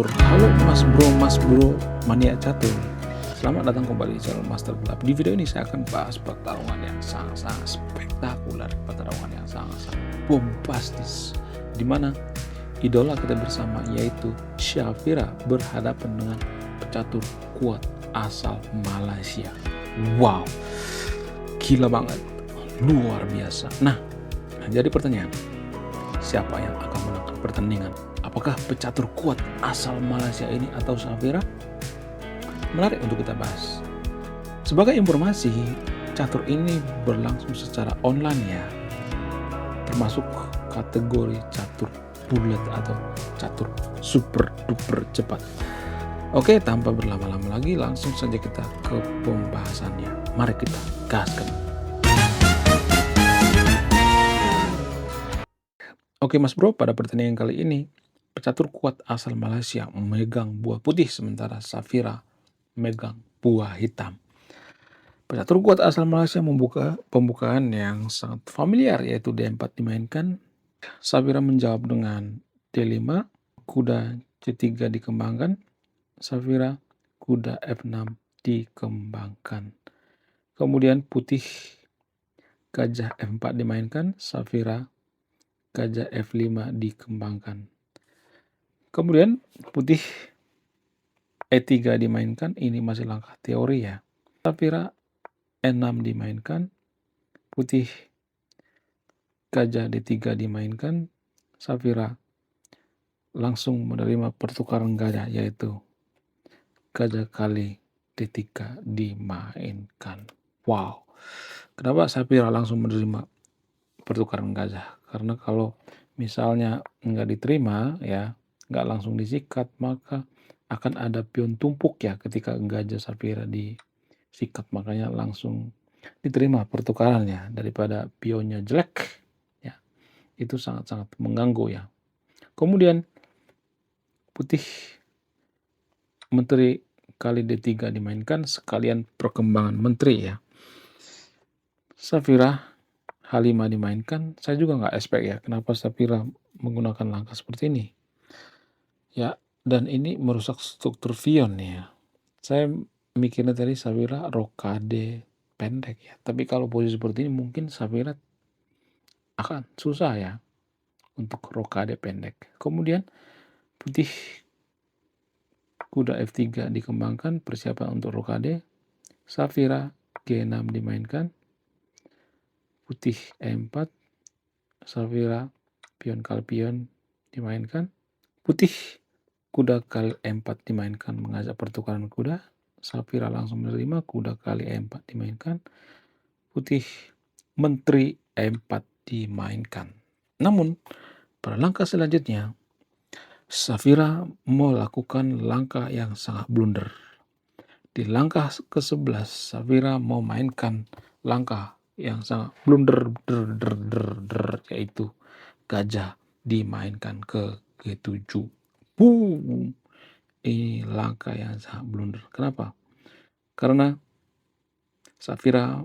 Halo Mas Bro mania catur. Selamat datang kembali di channel Master Gelap. Di video ini saya akan bahas pertarungan yang sangat-sangat spektakuler, pertarungan yang sangat-sangat bombastis, di mana idola kita bersama yaitu Shafira berhadapan dengan pecatur kuat asal Malaysia. Wow, gila banget, luar biasa. Nah, jadi pertanyaan, siapa yang akan menangkan pertandingan? Apakah pecatur kuat asal Malaysia ini atau Shafira? Menarik untuk kita bahas. Sebagai informasi, catur ini berlangsung secara online ya, termasuk kategori catur bulat atau catur super duper cepat. Oke, tanpa berlama-lama lagi, langsung saja kita ke pembahasannya. Mari kita gaskan. Oke Mas Bro, pada pertandingan kali ini, pecatur kuat asal Malaysia memegang buah putih sementara Shafira memegang buah hitam. Pecatur kuat asal Malaysia membuka pembukaan yang sangat familiar yaitu D4 dimainkan. Shafira menjawab dengan D5, kuda C3 dikembangkan. Shafira kuda F6 dikembangkan. Kemudian putih gajah F4 dimainkan, Shafira gajah F5 dikembangkan. Kemudian putih E3 dimainkan, ini masih langkah teori ya. Shafira E6 dimainkan, putih gajah D3 dimainkan, Shafira langsung menerima pertukaran gajah yaitu gajah kali D3 dimainkan. Wow, kenapa Shafira langsung menerima pertukaran gajah? Karena kalau misalnya nggak diterima ya, nggak langsung disikat, maka akan ada pion tumpuk ya ketika gajah Shafira disikat, makanya langsung diterima pertukarannya daripada pionnya jelek ya, itu sangat-sangat mengganggu ya. Kemudian putih menteri kali D3 dimainkan sekalian perkembangan menteri ya. Shafira H5 dimainkan, saya juga nggak expect ya kenapa Shafira menggunakan langkah seperti ini ya, dan ini merusak struktur pion ya. Saya mikirnya tadi Shafira rokade pendek ya, tapi kalau posisi seperti ini mungkin Shafira akan susah ya untuk rokade pendek. Kemudian putih kuda F3 dikembangkan, persiapan untuk rokade. Shafira G6 dimainkan, putih E4, Shafira pion kali pion dimainkan, putih kuda kali E4 dimainkan mengajak pertukaran kuda. Shafira langsung menerima, kuda kali E4 dimainkan, putih menteri E4 dimainkan. Namun pada langkah selanjutnya Shafira melakukan langkah yang sangat blunder. Di langkah ke-11 Shafira memainkan langkah yang sangat blunder yaitu gajah dimainkan ke G7. Boom. Ini langkah yang sangat blunder. Kenapa? Karena Shafira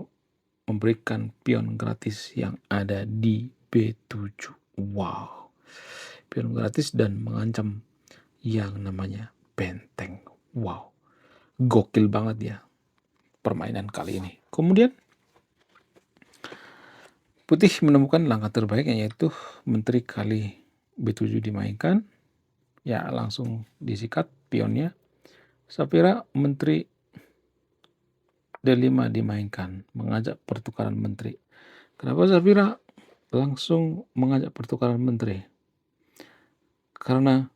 memberikan pion gratis yang ada di B7. Wow. Pion gratis dan mengancam yang namanya benteng. Wow. Gokil banget ya permainan kali ini. Kemudian putih menemukan langkah terbaiknya yaitu menteri kali B7 dimainkan. Ya langsung disikat pionnya. Shafira menteri D5 dimainkan, mengajak pertukaran menteri. Kenapa Shafira langsung mengajak pertukaran menteri? Karena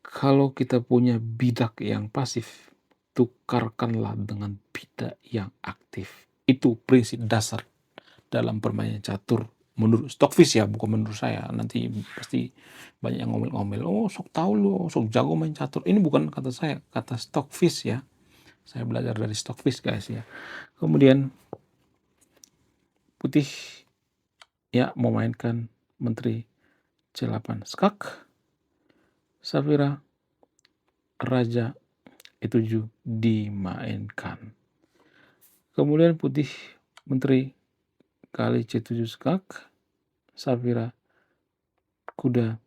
kalau kita punya bidak yang pasif, tukarkanlah dengan bidak yang aktif. Itu prinsip dasar dalam permainan catur menurut Stockfish ya, bukan menurut saya. Nanti pasti banyak yang ngomel-ngomel, oh sok tahu lu, sok jago main catur. Ini bukan kata saya, kata Stockfish ya. Saya belajar dari Stockfish guys ya. Kemudian putih ya memainkan menteri C8 skak. Shafira raja E7 dimainkan. Kemudian putih menteri kali C7 skak. Shafira kuda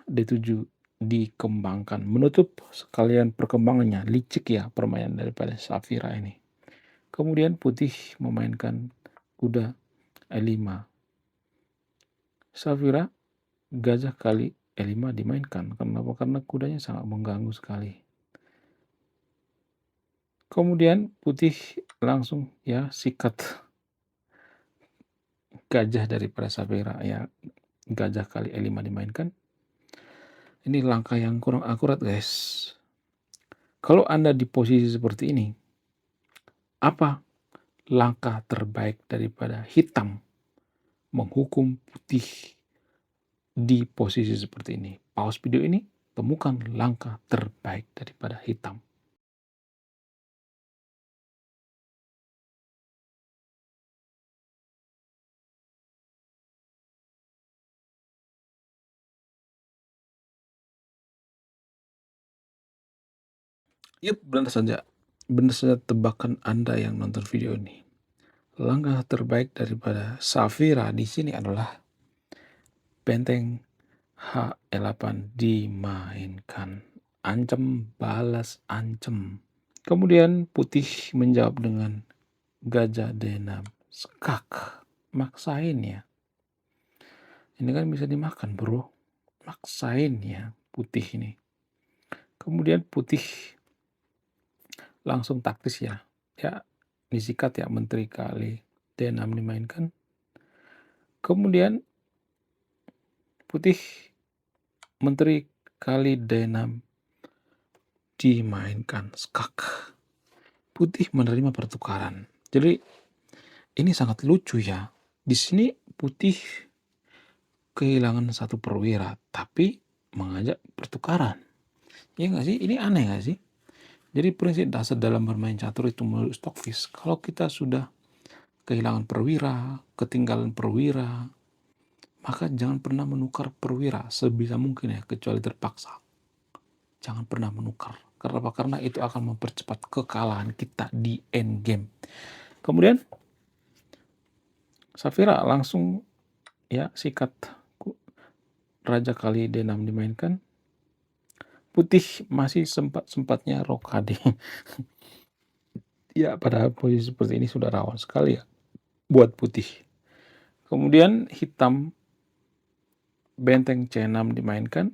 D7 dikembangkan, menutup sekalian perkembangannya, licik ya permainan daripada Safira ini. Kemudian putih memainkan kuda E5. Safira gajah kali E5 dimainkan. Kenapa? Karena kudanya sangat mengganggu sekali. Kemudian putih langsung ya sikat gajah daripada Safira ya, gajah kali E5 dimainkan. Ini langkah yang kurang akurat guys. Kalau Anda di posisi seperti ini, apa langkah terbaik daripada hitam menghukum putih di posisi seperti ini? Pause video ini, temukan langkah terbaik daripada hitam. Yap, benar saja tebakan Anda yang nonton video ini. Langkah terbaik daripada Safira di sini adalah benteng H8 dimainkan. Ancam balas ancam. Kemudian putih menjawab dengan gajah D6. Skak. Maksain ya. Ini kan bisa dimakan bro. Maksain ya putih ini. Kemudian putih langsung taktis ya. Ya disikat ya, menteri kali D6 dimainkan. Kemudian putih menteri kali D6 dimainkan. Skak. Putih menerima pertukaran. Jadi ini sangat lucu ya. Di sini putih kehilangan satu perwira, tapi mengajak pertukaran. Ya nggak sih? Ini aneh nggak sih? Jadi prinsip dasar dalam bermain catur itu menurut Stockfish, kalau kita sudah kehilangan perwira, ketinggalan perwira, maka jangan pernah menukar perwira sebisa mungkin ya, kecuali terpaksa. Jangan pernah menukar. Karena apa? Karena itu akan mempercepat kekalahan kita di endgame. Kemudian Safira langsung ya sikat raja kali D6 dimainkan. Putih masih sempat-sempatnya rokade. Ya, pada posisi seperti ini sudah rawan sekali ya buat putih. Kemudian hitam benteng C6 dimainkan.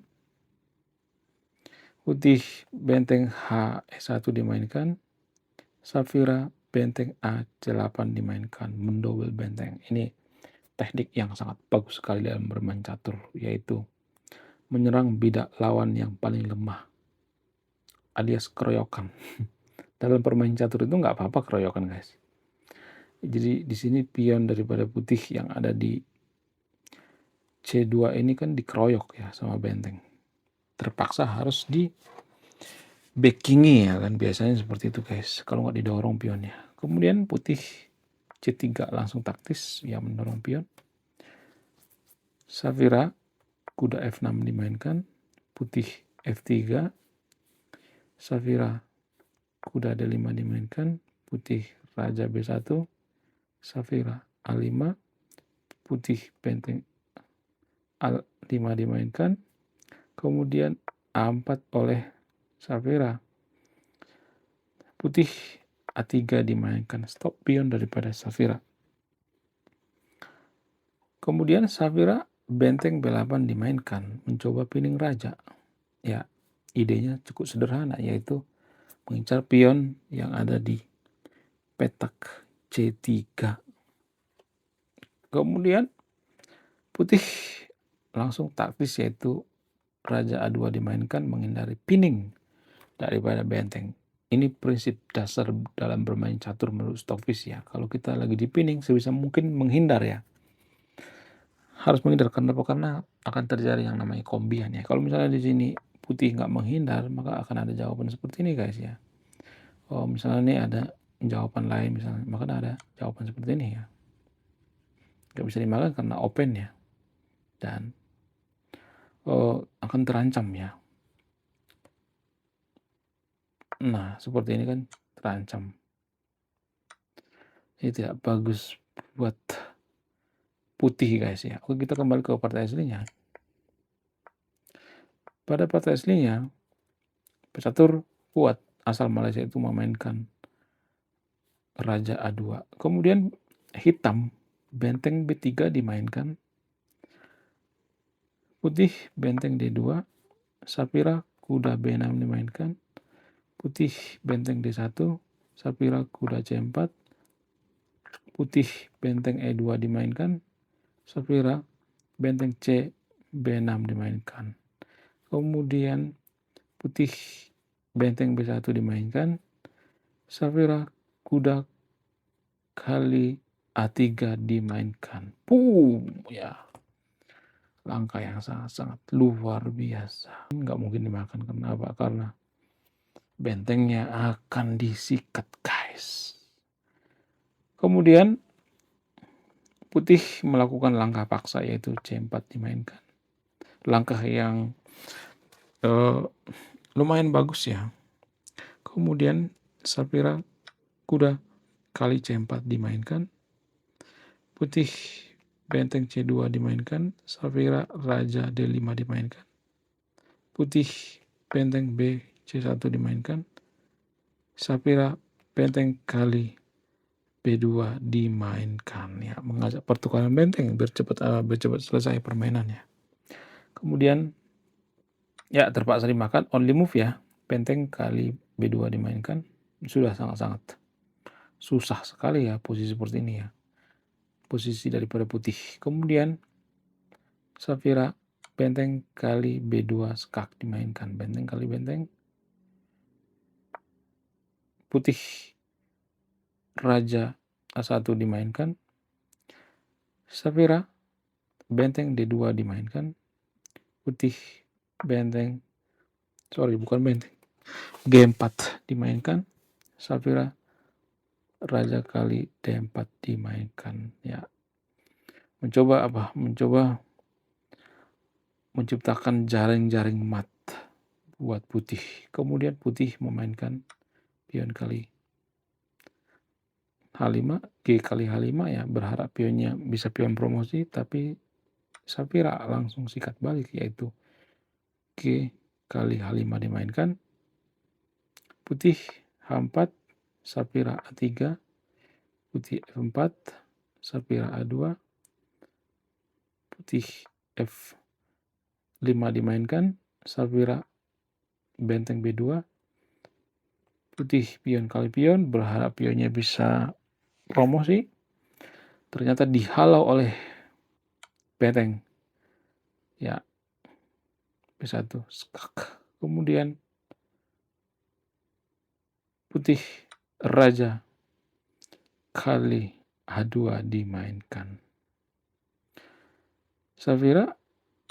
Putih benteng H1 dimainkan. Safira benteng A8 dimainkan. Mendobel benteng. Ini teknik yang sangat bagus sekali dalam bermain catur, yaitu menyerang bidak lawan yang paling lemah, alias keroyokan. Dalam permain catur itu nggak apa-apa keroyokan guys. Jadi di sini pion daripada putih yang ada di C2 ini kan dikeroyok ya sama benteng. Terpaksa harus di backingi ya kan, biasanya seperti itu guys. Kalau nggak didorong pionnya. Kemudian putih C3 langsung taktis ya, mendorong pion. Safira kuda F6 dimainkan. Putih F3. Safira kuda D5 dimainkan. Putih raja B1. Safira A5. Putih benteng A5 dimainkan. Kemudian A4 oleh Safira. Putih A3 dimainkan. Stop pion daripada Safira. Kemudian Safira benteng B8 dimainkan. Mencoba pining raja. Ya, idenya cukup sederhana, yaitu mengincar pion yang ada di petak C3. Kemudian putih langsung taktis, yaitu raja A2 dimainkan menghindari pining daripada benteng. Ini prinsip dasar dalam bermain catur menurut Stockfish ya. Kalau kita lagi di pining, sebisa mungkin menghindar ya. Harus menghindar karena akan terjadi yang namanya kombian ya. Kalau misalnya di sini putih nggak menghindar, maka akan ada jawaban seperti ini guys ya. Oh misalnya ini ada jawaban lain misalnya, maka ada jawaban seperti ini ya. Nggak bisa dimakan karena open ya. Dan akan terancam ya. Nah seperti ini kan terancam. Ini tidak bagus buat putih guys ya. Oke, kita kembali ke partai aslinya. Pada partai aslinya, pecatur kuat asal Malaysia itu memainkan Raja A2. Kemudian hitam, benteng B3 dimainkan. Putih, benteng D2. Sapira, kuda B6 dimainkan. Putih, benteng D1. Sapira, kuda C4. Putih, benteng E2 dimainkan. Sapira, benteng C B6 dimainkan. Kemudian putih, benteng B1 dimainkan. Sapira, kuda kali A3 dimainkan. Ya, langkah yang sangat-sangat luar biasa. Nggak mungkin dimakan. Kenapa? Karena bentengnya akan disikat, guys. Kemudian putih melakukan langkah paksa, yaitu C4 dimainkan. Langkah yang lumayan bagus ya. Kemudian Sapira, kuda kali C4 dimainkan. Putih, benteng C2 dimainkan. Sapira, Raja D5 dimainkan. Putih, benteng B C1 dimainkan. Sapira, benteng kali B2 dimainkan. Ya, mengajak pertukaran benteng biar cepat selesai permainannya. Kemudian ya terpaksa dimakan only move ya. Benteng kali B2 dimainkan. Sudah sangat-sangat susah sekali ya posisi seperti ini ya. Posisi daripada putih. Kemudian Sapira, benteng kali B2 skak dimainkan. Benteng kali benteng. Putih, Raja A1 dimainkan. Sapira, benteng D2 dimainkan. Putih, benteng G4 dimainkan. Sapira, Raja kali D4 dimainkan. Ya, mencoba menciptakan jaring-jaring mat buat putih. Kemudian putih memainkan pion kali H5, G kali H5 ya, berharap pionnya bisa pion promosi, tapi Sapira langsung sikat balik, yaitu G kali H5 dimainkan. Putih H4, Sapira A3, putih F4, Sapira A2, putih F5 dimainkan. Sapira, benteng B2, putih pion kali pion, berharap pionnya bisa promosi, ternyata dihalau oleh benteng ya B1 skak. Kemudian putih Raja kali H2 dimainkan. Sapira,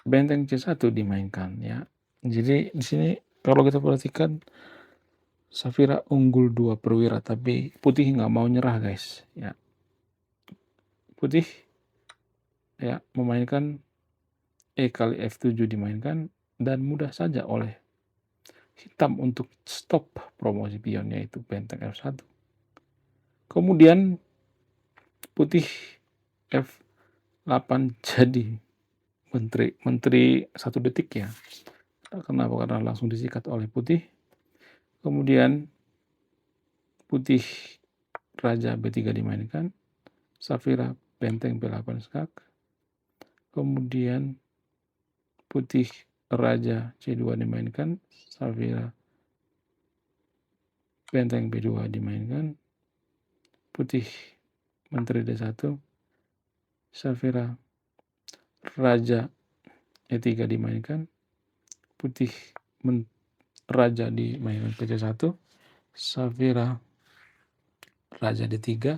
benteng C1 dimainkan ya. Jadi di sini kalau kita perhatikan Sapira unggul 2 perwira, tapi putih nggak mau nyerah, guys. Ya, putih ya memainkan E kali F7 dimainkan, dan mudah saja oleh hitam untuk stop promosi pion, yaitu benteng F1. Kemudian putih F8 jadi menteri 1 detik ya. Kenapa? Karena langsung disikat oleh putih. Kemudian putih Raja B3 dimainkan. Sapira, benteng B8 skak. Kemudian putih Raja C2 dimainkan. Sapira, benteng B2 dimainkan. Putih menteri D1. Sapira, Raja E3 dimainkan. Putih Raja dimainkan PC1. Sapira, Raja D3.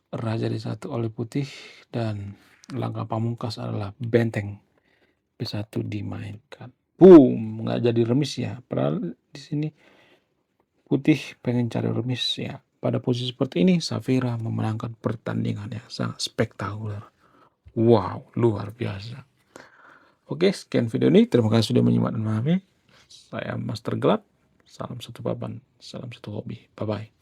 Raja D1 oleh putih, dan langkah pamungkas adalah benteng B1 dimainkan. Boom, nggak jadi remis ya. Padahal di sini putih pengen cari remis ya. Pada posisi seperti ini Sapira memenangkan pertandingan yang sangat spektakuler. Wow, luar biasa. Oke, sekian video ini. Terima kasih sudah menyimak dan memahami. Saya Master Gelap. Salam satu papan, salam satu hobi. Bye-bye.